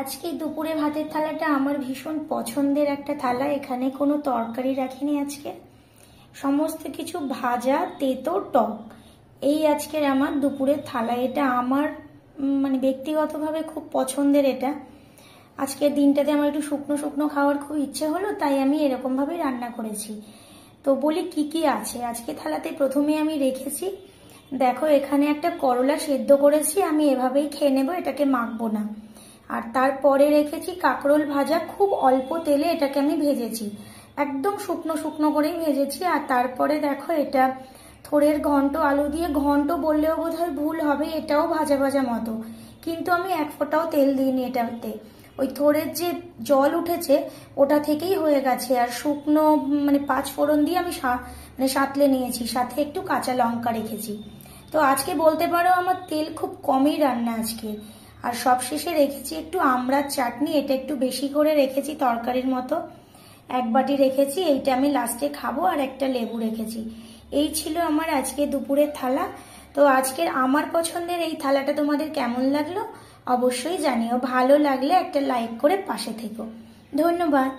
আজকে দুপুরে ভাতের থালাটা আমার ভীষণ পছন্দের একটা থালা। এখানে কোনো তরকারি রাখিনি আজকে, সমস্ত কিছু ভাজা, তেতো, টক। এই আজকের আমার দুপুরের থালা। এটা আমার ব্যক্তিগতভাবে খুব পছন্দের। এটা আজকের দিনটাতে আমার একটু শুকনো শুকনো খাওয়ার খুব ইচ্ছে হলো, তাই আমি এরকমভাবেই রান্না করেছি। তো বলি কি কি আছে আজকে থালাতে। প্রথমে আমি রেখেছি, দেখো এখানে একটা করলা সেদ্ধ করেছি, আমি এভাবেই খেয়ে নেবো, এটাকে মাখবো না। আর তারপরে রেখেছি কাঁকরোল ভাজা, খুব অল্প তেলে এটাকে আমি ভেজেছি, একদম শুকনো শুকনো করেই ভেজেছি। আর তারপরে দেখো এটা থোড়ের ঘন্ট, আলু দিয়ে ঘন্ট বললেও বোধহয় ভুল হবে, এটাও ভাজা ভাজা মতো, কিন্তু আমি এক ফোঁটাও তেল দিইনি এটাতে। ওই থোড়ের যে জল উঠেছে ওটা থেকেই হয়ে গেছে। আর শুকনো পাঁচ ফোড়ন দিয়ে আমি সাঁতলে নিয়েছি, সাথে একটু কাঁচা লঙ্কা রেখেছি। তো আজকে বলতে পারো আমার তেল খুব কমই রান্না আজকে। আর সবশেষে রেখেছি একটু আমড়ার চাটনি, এটা একটু বেশি করে রেখেছি তরকারির মতো, এক বাটি রেখেছি, এইটা আমি লাস্টে খাবো। আর একটা লেবু রেখেছি। এই ছিল আমার আজকে দুপুরের থালা। তো আজকের আমার পছন্দের এই থালাটা তোমাদের কেমন লাগলো অবশ্যই জানিও। ভালো লাগলে একটা লাইক করে পাশে থেকো। ধন্যবাদ।